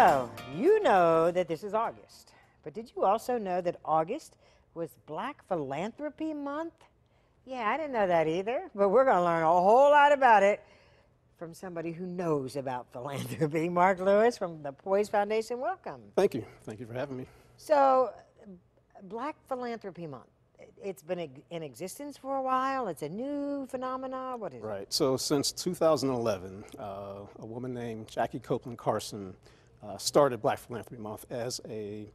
So, you know that this is August, but did you also know that August was Black Philanthropy Month? Yeah, I didn't know that either, but we're going to learn a whole lot about it from somebody who knows about philanthropy. Mark Lewis from the Poise Foundation, welcome. Thank you. Thank you for having me. So, Black Philanthropy Month, it's been in existence for a while. It's a new phenomenon. What is it? Right. So since 2011, a woman named Jackie Copeland Carson started Black Philanthropy Month as a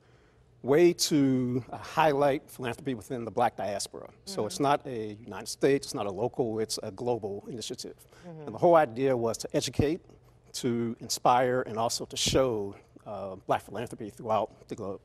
way to highlight philanthropy within the Black diaspora. So it's not a United States, it's not a local, it's a global initiative. And the whole idea was to educate, to inspire, and also to show Black philanthropy throughout the globe.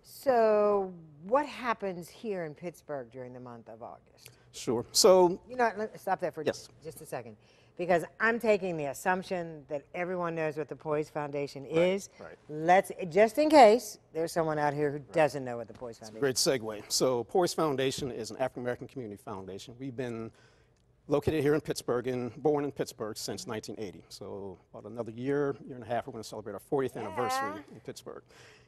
So, what happens here in Pittsburgh during the month of August? Sure. So, You know, stop that for Yes. just a second, because I'm taking the assumption that everyone knows what the Poise Foundation is. right. Let's, just in case there's someone out here who doesn't know what the Poise Foundation great segue. So Poise Foundation is an African American community foundation. We've been located here in Pittsburgh and born in Pittsburgh since 1980. So about another year and a half, we're going to celebrate our 40th anniversary in Pittsburgh.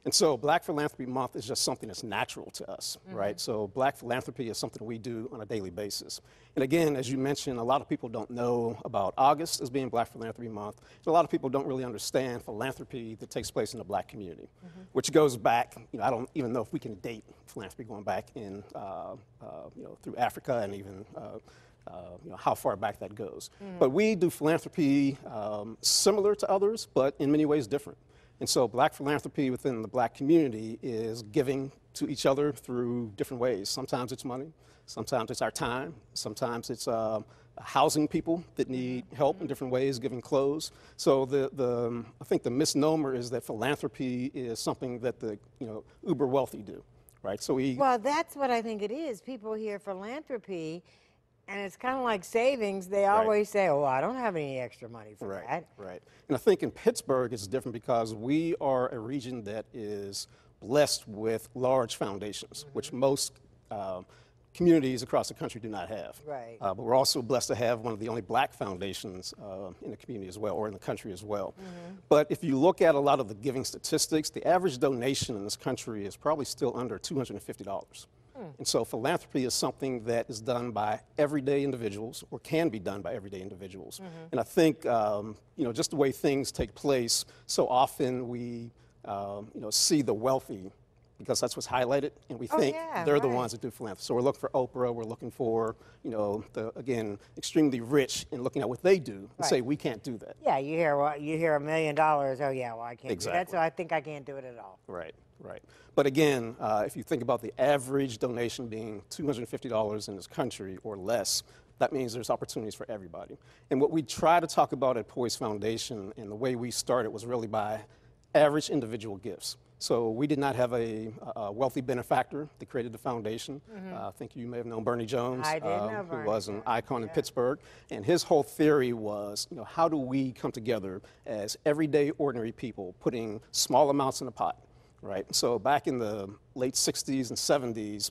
And so Black Philanthropy Month is just something that's natural to us, right? So Black philanthropy is something we do on a daily basis. And again, as you mentioned, a lot of people don't know about August as being Black Philanthropy Month. And a lot of people don't really understand philanthropy that takes place in the Black community, which goes back, I don't even know if we can date philanthropy going back in, through Africa and even how far back that goes. But we do philanthropy similar to others, but in many ways different. And so Black philanthropy within the Black community is giving to each other through different ways. Sometimes it's money, sometimes it's our time, sometimes it's housing people that need help in different ways, giving clothes. So I think the misnomer is that philanthropy is something that the uber wealthy do, right? So Well, that's what I think it is. People hear philanthropy, and it's kind of like savings. They always say, oh, I don't have any extra money for that. Right. And I think in Pittsburgh it's different because we are a region that is blessed with large foundations, which most communities across the country do not have. Right. But we're also blessed to have one of the only Black foundations in the community as well, or in the country as well. But if you look at a lot of the giving statistics, the average donation in this country is probably still under $250. And so philanthropy is something that is done by everyday individuals, or can be done by everyday individuals. And I think, just the way things take place, so often we, see the wealthy, because that's what's highlighted, and we think they're the ones that do philanthropy. So we're looking for Oprah, we're looking for, again, extremely rich, and looking at what they do and say, we can't do that. Yeah, you hear $1 million, oh yeah, well I can't do that, Exactly. so I think I can't do it at all. Right. But again, if you think about the average donation being $250 in this country or less, that means there's opportunities for everybody. And what we try to talk about at Poise Foundation, and the way we started, was really by average individual gifts. So we did not have a wealthy benefactor that created the foundation. I think you may have known Bernie Jones, I did know Bernie. who was an icon in Pittsburgh. And his whole theory was, how do we come together as everyday, ordinary people, putting small amounts in a pot? Right. So back in the late 60s and 70s,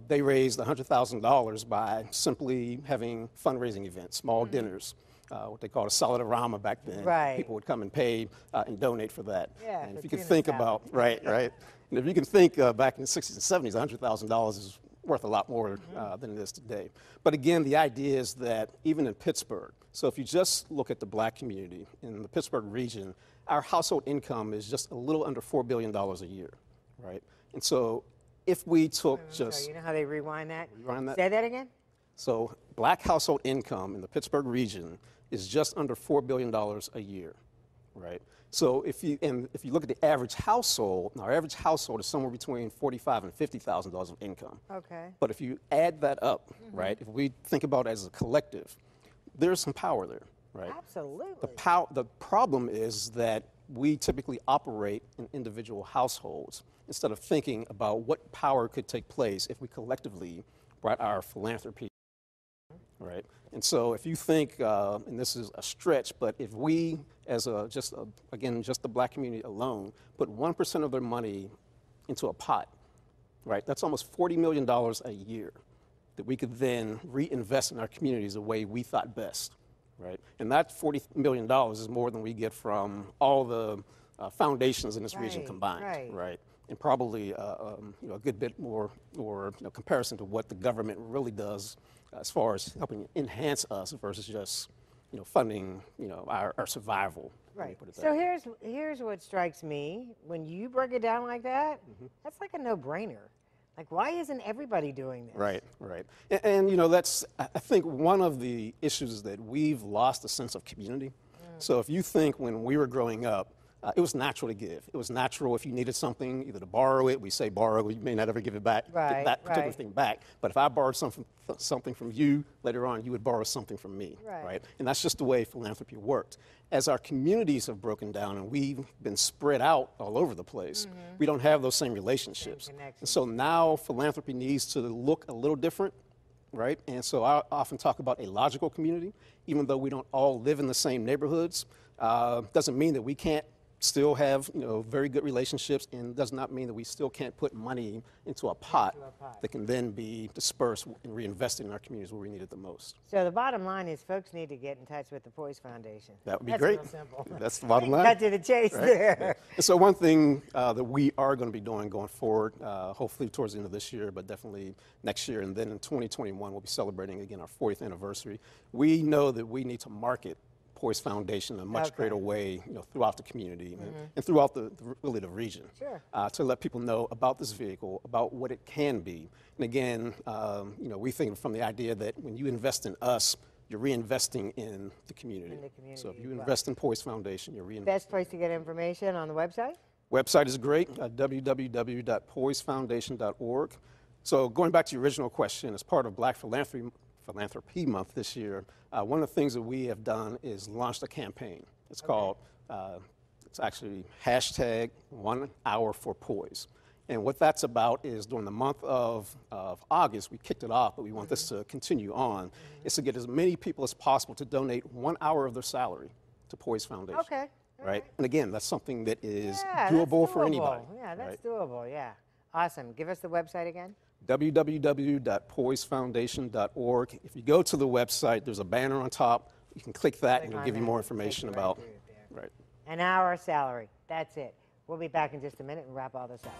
they raised $100,000 by simply having fundraising events, small dinners, what they called a solid-a-rama back then. Right. People would come and pay and donate for that. Yeah, and for if you can peanuts think salad. about, right. And if you can think back in the 60s and 70s, $100,000 is worth a lot more than it is today. But again, the idea is that even in Pittsburgh, so if you just look at the Black community in the Pittsburgh region, our household income is just a little under $4 billion a year, right? And so if we took just... So you know how they rewind that? Rewind that? Say that again? So Black household income in the Pittsburgh region is just under $4 billion a year, right? So if you look at the average household, our average household is somewhere between $45,000 and $50,000 of income. Okay. But if you add that up, right, if we think about it as a collective, there's some power there, right? Absolutely. The problem is that we typically operate in individual households instead of thinking about what power could take place if we collectively brought our philanthropy, right? And so if you think, and this is a stretch, but if we, as just the Black community alone, put 1% of their money into a pot, right, that's almost $40 million a year that we could then reinvest in our communities the way we thought best, right? And that $40 million is more than we get from all the foundations in this region combined, right? And probably a good bit more or comparison to what the government really does as far as helping enhance us versus just funding our survival. Right. So here's what strikes me when you break it down like that. That's like a no-brainer. Like, why isn't everybody doing this? Right, right. And that's, I think, one of the issues is that we've lost a sense of community. So if you think when we were growing up, it was natural to give. It was natural if you needed something, either to borrow it. We say borrow, you may not ever give it back, get that particular thing back. But if I borrowed something from you, later on you would borrow something from me, right? And that's just the way philanthropy worked. As our communities have broken down and we've been spread out all over the place, we don't have those same relationships. And so now philanthropy needs to look a little different, right? And so I often talk about a logical community. Even though we don't all live in the same neighborhoods, doesn't mean that we can't still have very good relationships, and does not mean that we still can't put money into a pot that can then be dispersed and reinvested in our communities where we need it the most. So the bottom line is folks need to get in touch with the Poise Foundation. That would be great. Real simple. That's the bottom line. Cut to the chase there. Yeah. And so one thing that we are going to be doing going forward, hopefully towards the end of this year, but definitely next year, and then in 2021 we'll be celebrating again our 40th anniversary. We know that we need to market Poise Foundation in a much greater way, throughout the community and throughout really the region, to let people know about this vehicle, about what it can be. And again, we think from the idea that when you invest in us, you're reinvesting in the community. So if you invest in Poise Foundation, you're reinvesting. Best place to get information on the website? Website is great, www.poisefoundation.org. So going back to your original question, as part of Black Philanthropy Month this year, one of the things that we have done is launched a campaign. It's called, it's actually #1HourForPoise. And what that's about is during the month of August, we kicked it off, but we want this to continue on, is to get as many people as possible to donate 1 hour of their salary to Poise Foundation. Okay. Right? And again, that's something that is doable for anybody. Yeah, that's doable, yeah. Awesome. Give us the website again. www.poisefoundation.org. If you go to the website, there's a banner on top. You can click that and it'll give you more information about. An hour salary. That's it. We'll be back in just a minute and wrap all this up.